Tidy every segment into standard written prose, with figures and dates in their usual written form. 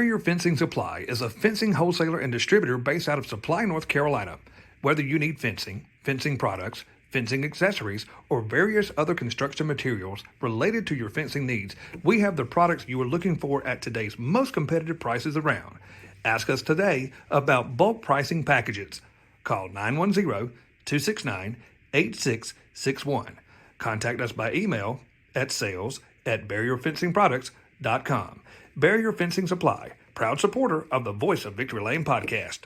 Barrier Fencing Supply is a fencing wholesaler and distributor based out of Supply, North Carolina. Whether you need fencing, fencing products, fencing accessories, or various other construction materials related to your fencing needs, we have the products you are looking for at today's most competitive prices around. Ask us today about bulk pricing packages. Call 910-269-8661. Contact us by email at sales@barrierfencingproducts.com. Barrier Fencing Supply, proud supporter of the Voice of Victory Lane podcast.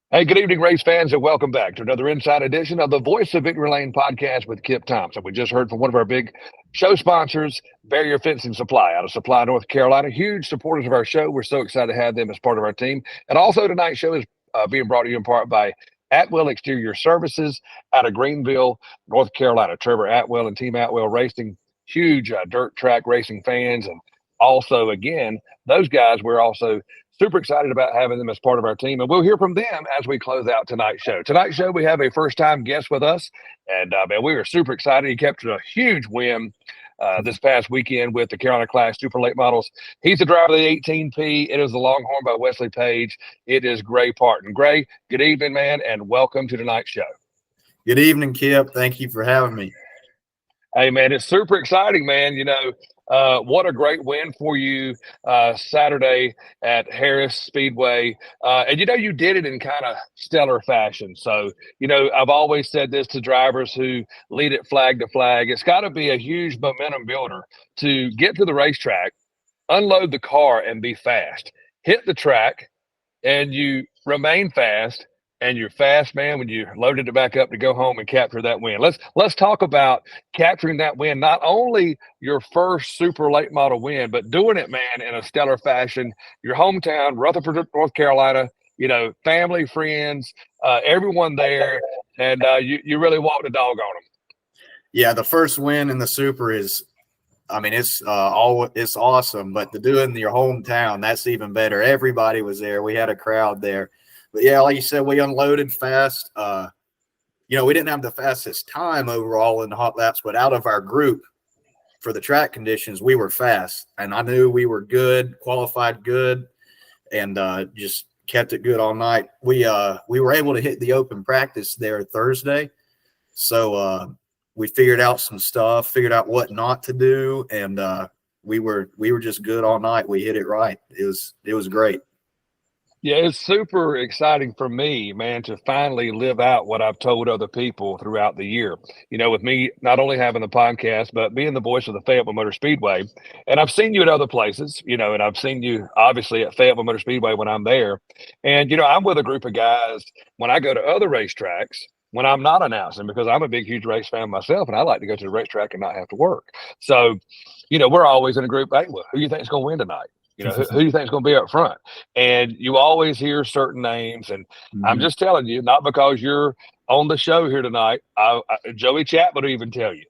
Hey, good evening, race fans, and welcome back to another Inside edition of the Voice of Victory Lane podcast with Kip Thompson. We just heard from one of our big show sponsors, Barrier Fencing Supply out of Supply, North Carolina. Huge supporters of our show. We're so excited to have them as part of our team. And also tonight's show is being brought to you in part by Atwell Exterior Services out of Greenville, North Carolina. Trevor Atwell and Team Atwell Racing, huge dirt track racing fans. And also, again, those guys, we're also super excited about having them as part of our team, and we'll hear from them as we close out tonight's show. Tonight's show, we have a first-time guest with us, and man, we are super excited. He kept a huge win this past weekend with the Carolina Clash Super Late Models. He's the driver of the 18P. It is the Longhorn by Wesley Page. It is Gray Parton. Gray, good evening, man, and welcome to tonight's show. Good evening, Kip. Thank you for having me. Hey, man, it's super exciting, man. You know, what a great win for you Saturday at Harris Speedway. And, you know, you did it in kind of stellar fashion. So, you know, I've always said this to drivers who lead it flag to flag. It's got to be a huge momentum builder to get to the racetrack, unload the car, and be fast. Hit the track, and you remain fast. And you're fast, man, when you loaded it back up to go home and capture that win. Let's talk about capturing that win. Not only your first super late model win, but doing it, man, in a stellar fashion. Your hometown, Rutherford, North Carolina. You know, family, friends, everyone there, and you really walked the dog on them. Yeah, the first win in the super is, I mean, it's awesome. But to do it in your hometown, that's even better. Everybody was there. We had a crowd there. But, yeah, like you said, we unloaded fast. You know, we didn't have the fastest time overall in the hot laps, but out of our group for the track conditions, we were fast. And I knew we were good, qualified good, and just kept it good all night. We were able to hit the open practice there Thursday. So we figured out some stuff, figured out what not to do, and we were just good all night. We hit it right. It was great. Yeah, it's super exciting for me, man, to finally live out what I've told other people throughout the year. You know, with me not only having the podcast, but being the voice of the Fayetteville Motor Speedway. And I've seen you at other places, you know, and I've seen you obviously at Fayetteville Motor Speedway when I'm there. And, you know, I'm with a group of guys when I go to other racetracks when I'm not announcing, because I'm a big, huge race fan myself, and I like to go to the racetrack and not have to work. So, you know, we're always in a group, hey, well, who do you think is going to win tonight? You know, who do you think is going to be up front? And you always hear certain names. And I'm just telling you, not because you're on the show here tonight. Joey Chapman will even tell you.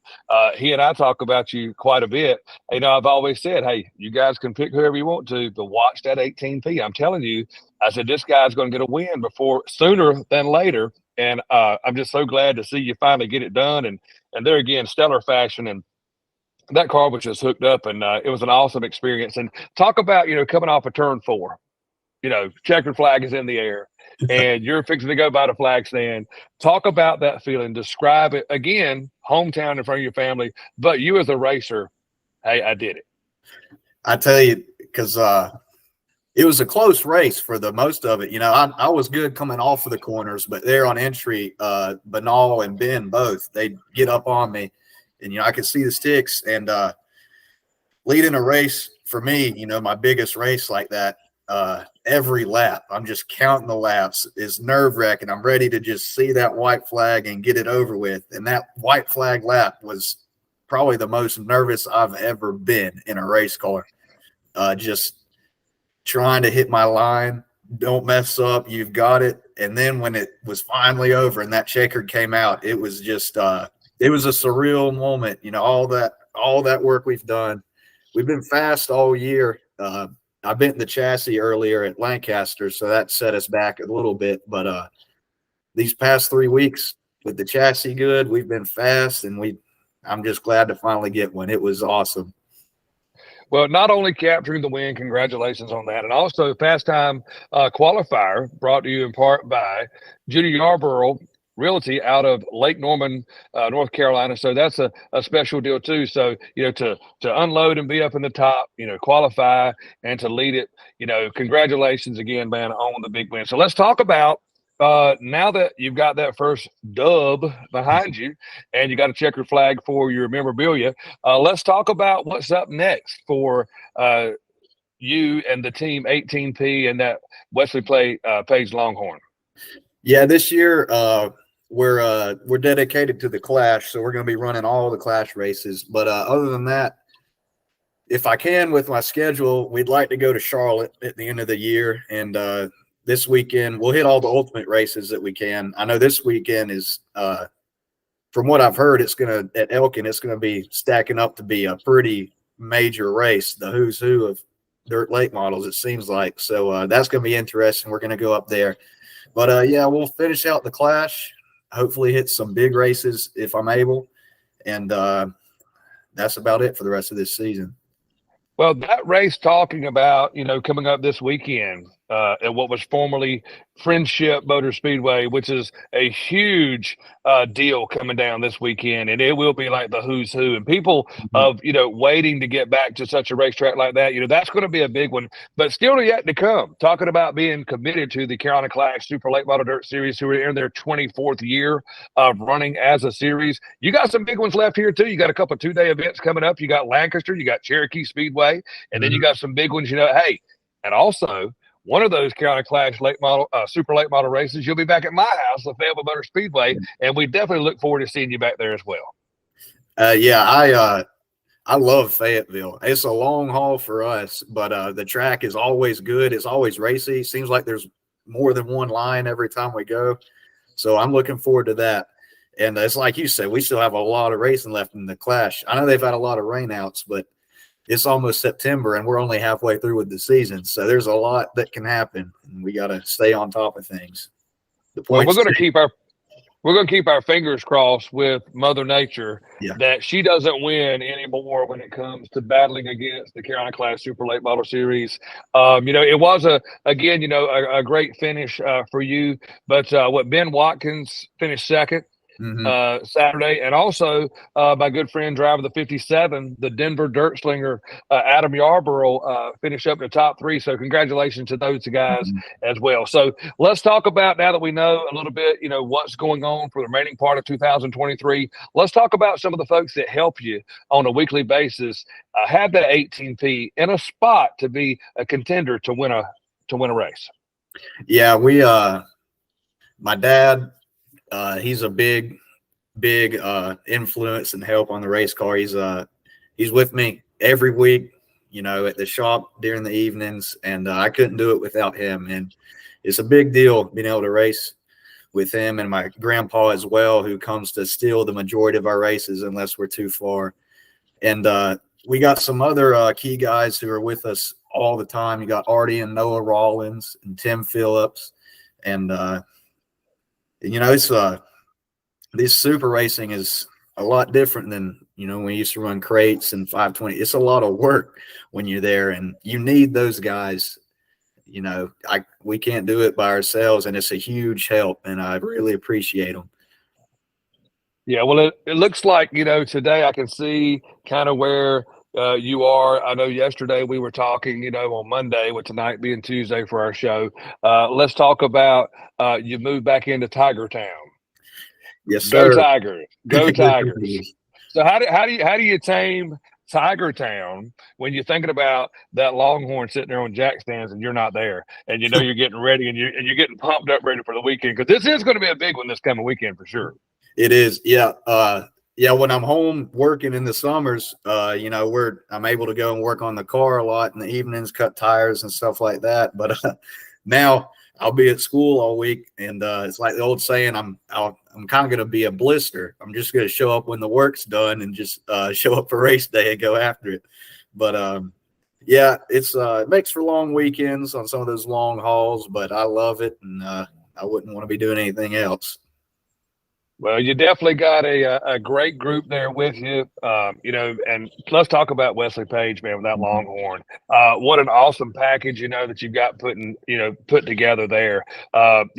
He and I talk about you quite a bit. You know, I've always said, hey, you guys can pick whoever you want to, but watch that 18P. I'm telling you, I said, this guy's going to get a win sooner than later. And I'm just so glad to see you finally get it done. And there again, stellar fashion. And that car was just hooked up, and it was an awesome experience. And talk about, you know, coming off of turn 4, you know, checkered flag is in the air, and you're fixing to go by the flag stand. Talk about that feeling. Describe it again, hometown in front of your family, but you as a racer, hey, I did it. I tell you, because it was a close race for the most of it. You know, I was good coming off of the corners, but there on entry, Banal and Ben both, they'd get up on me. And, you know, I could see the sticks, and leading a race for me, you know, my biggest race like that, every lap, I'm just counting the laps, is nerve-wracking. I'm ready to just see that white flag and get it over with. And that white flag lap was probably the most nervous I've ever been in a race car. Just trying to hit my line, don't mess up, you've got it. And then when it was finally over and that checkered came out, it was just it was a surreal moment. You know, all that work we've done. We've been fast all year. I bent the chassis earlier at Lancaster, so that set us back a little bit. But these past 3 weeks with the chassis good, we've been fast, and I'm just glad to finally get one. It was awesome. Well, not only capturing the win, congratulations on that, and also fast time qualifier brought to you in part by Judy Yarborough Realty out of Lake Norman, North Carolina. So that's a special deal too. So to unload and be up in the top, qualify and to lead it, congratulations again, man, on the big win. So let's talk about now that you've got that first dub behind you and you got a checkered flag for your memorabilia, let's talk about what's up next for you and the team 18P and that Wesley Page Longhorn. Yeah, this year we're dedicated to the Clash, so we're going to be running all the Clash races. But other than that, if I can with my schedule, we'd like to go to Charlotte at the end of the year, and this weekend we'll hit all the ultimate races that we can. I know this weekend is, from what I've heard, it's going to at Elkin. It's going to be stacking up to be a pretty major race, the who's who of dirt late models. It seems like so that's going to be interesting. We're going to go up there, but yeah, we'll finish out the Clash. Hopefully, hit some big races if I'm able, and that's about it for the rest of this season. Well, that race talking about, coming up this weekend at what was formerly Friendship Motor Speedway, which is a huge deal coming down this weekend. And it will be like the who's who. And people of, waiting to get back to such a racetrack like that, that's going to be a big one. But still yet to come, talking about being committed to the Carolina Clash Super Late Model Dirt Series, who are in their 24th year of running as a series. You got some big ones left here, too. You got a couple of two-day events coming up. You got Lancaster, you got Cherokee Speedway, and then you got some big ones, hey, and also one of those Carolina Clash super late model races, you'll be back at my house, the Fayetteville Motor Speedway, and we definitely look forward to seeing you back there as well. Yeah, I love Fayetteville. It's a long haul for us, but the track is always good. It's always racy. Seems like there's more than one line every time we go. So I'm looking forward to that. And it's like you said, we still have a lot of racing left in the Clash. I know they've had a lot of rainouts, but it's almost September and we're only halfway through with the season. So there's a lot that can happen and we got to stay on top of things. We're going to keep our fingers crossed with Mother Nature that she doesn't win anymore when it comes to battling against the Carolina Clash Super Late Model Series. It was a great finish for you, but Ben Watkins finished second. Saturday, and also my good friend driver the 57, the Denver Dirt Slinger, Adam Yarborough, finished up in the top three. So congratulations to those guys as well. So let's talk about, now that we know a little bit, what's going on for the remaining part of 2023. Let's talk about some of the folks that help you on a weekly basis have that 18P in a spot to be a contender to win a race. Yeah, my dad. He's a big influence and help on the race car. He's with me every week, at the shop during the evenings, and I couldn't do it without him. And it's a big deal being able to race with him, and my grandpa as well, who comes to steal the majority of our races unless we're too far. And we got some other key guys who are with us all the time. You got Artie and Noah Rollins and Tim Phillips, and it's this super racing is a lot different than when we used to run crates and 520. It's a lot of work when you're there, and you need those guys. We can't do it by ourselves, and it's a huge help, and I really appreciate them. Yeah, well, it looks like today I can see kind of where you are. I know yesterday we were talking, on Monday, with tonight being Tuesday for our show. Let's talk about you moved back into Tiger Town. Yes, sir. Go Tigers! Go Tigers! So how do you tame Tiger Town when you're thinking about that Longhorn sitting there on jack stands and you're not there, and you're getting ready and you're getting pumped up ready for the weekend, because this is going to be a big one this coming weekend for sure. It is, yeah. When I'm home working in the summers, I'm able to go and work on the car a lot in the evenings, cut tires and stuff like that. But now I'll be at school all week, and it's like the old saying, I'm kind of going to be a blister. I'm just going to show up when the work's done and just show up for race day and go after it. But it makes for long weekends on some of those long hauls, but I love it, and I wouldn't want to be doing anything else. Well, you definitely got a great group there with you, and let's talk about Wesley Page, man, with that Longhorn. What an awesome package, that you've got put together there. And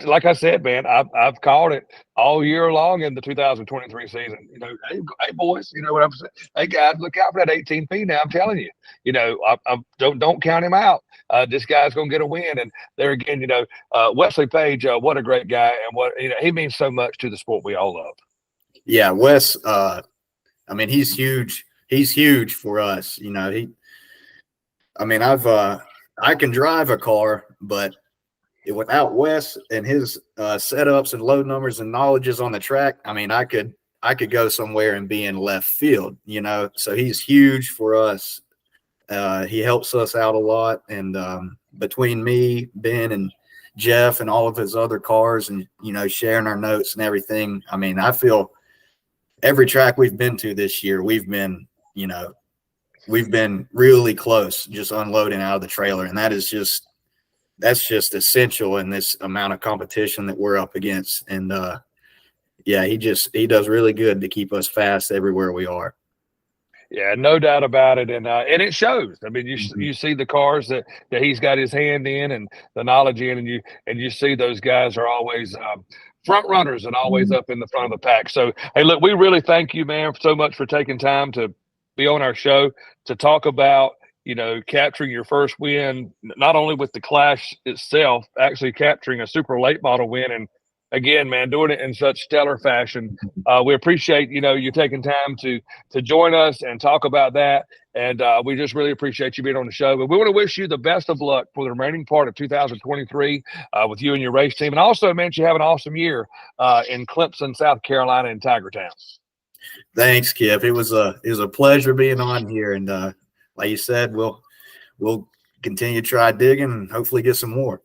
like I said, man, I've called it all year long in the 2023 season. Hey boys, you know what I'm saying? Hey guys, look out for that 18P now. I'm telling you, don't count him out. This guy's going to get a win. And there again, Wesley Page, what a great guy, and what he means so much to the sport we all love. Yeah, Wes. I mean, he's huge. He's huge for us. I can drive a car, but without Wes and his setups and load numbers and knowledges on the track, I mean, I could go somewhere and be in left field. So he's huge for us. He helps us out a lot, and between me, Ben, and Jeff, and all of his other cars, and sharing our notes and everything. I mean, I feel every track we've been to this year, we've been really close, just unloading out of the trailer, and that's just essential in this amount of competition that we're up against. And he does really good to keep us fast everywhere we are. Yeah, no doubt about it, and it shows. I mean, you see the cars that he's got his hand in and the knowledge in, and you see those guys are always front runners and always up in the front of the pack. So, hey, look, we really thank you, man, so much for taking time to be on our show to talk about capturing your first win, not only with the Clash itself, actually capturing a super late model win, and again, man, doing it in such stellar fashion. We appreciate, you taking time to join us and talk about that. And we just really appreciate you being on the show. But we want to wish you the best of luck for the remaining part of 2023 with you and your race team. And also, man, you have an awesome year in Clemson, South Carolina, and Tiger Town. Thanks, Kip. It was a pleasure being on here. And like you said, we'll continue to try digging and hopefully get some more.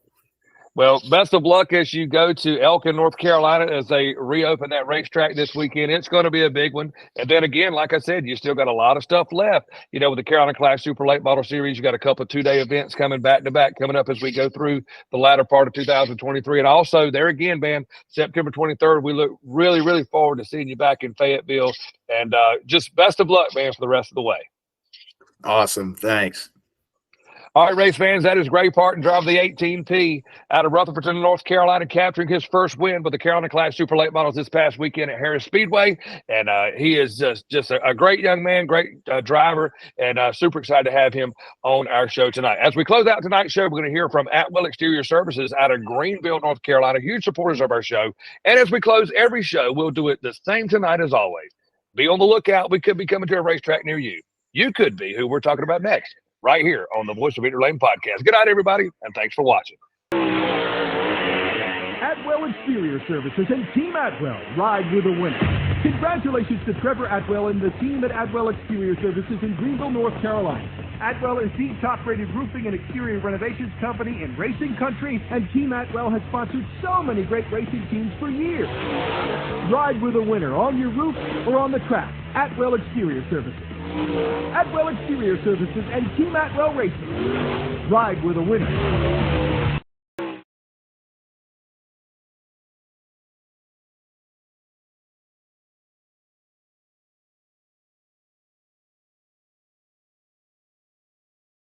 Well, best of luck as you go to Elkin, North Carolina, as they reopen that racetrack this weekend. It's going to be a big one. And then again, like I said, you still got a lot of stuff left. With the Carolina Clash Super Late Model Series, you got a couple of 2-day events coming back to back coming up as we go through the latter part of 2023. And also there again, man, September 23rd, we look really, really forward to seeing you back in Fayetteville. And just best of luck, man, for the rest of the way. Awesome. Thanks. All right, race fans, that is Gray Parton driving the 18P out of Rutherford, North Carolina, capturing his first win with the Carolina Clash Super Late Models this past weekend at Harris Speedway. And he is just a great young man, great driver, and super excited to have him on our show tonight. As we close out tonight's show, we're going to hear from Atwell Exterior Services out of Greenville, North Carolina, huge supporters of our show. And as we close every show, we'll do it the same tonight as always. Be on the lookout. We could be coming to a racetrack near you. You could be who we're talking about next, right here on the Voice of Victory Lane podcast. Good night, everybody, and thanks for watching. Atwell Exterior Services and Team Atwell ride with a winner. Congratulations to Trevor Atwell and the team at Atwell Exterior Services in Greenville, North Carolina. Atwell is the top-rated roofing and exterior renovations company in racing country, and Team Atwell has sponsored so many great racing teams for years. Ride with a winner on your roof or on the track. Atwell Exterior Services. Atwell Exterior Services and Team Atwell Racing. Ride with a winner.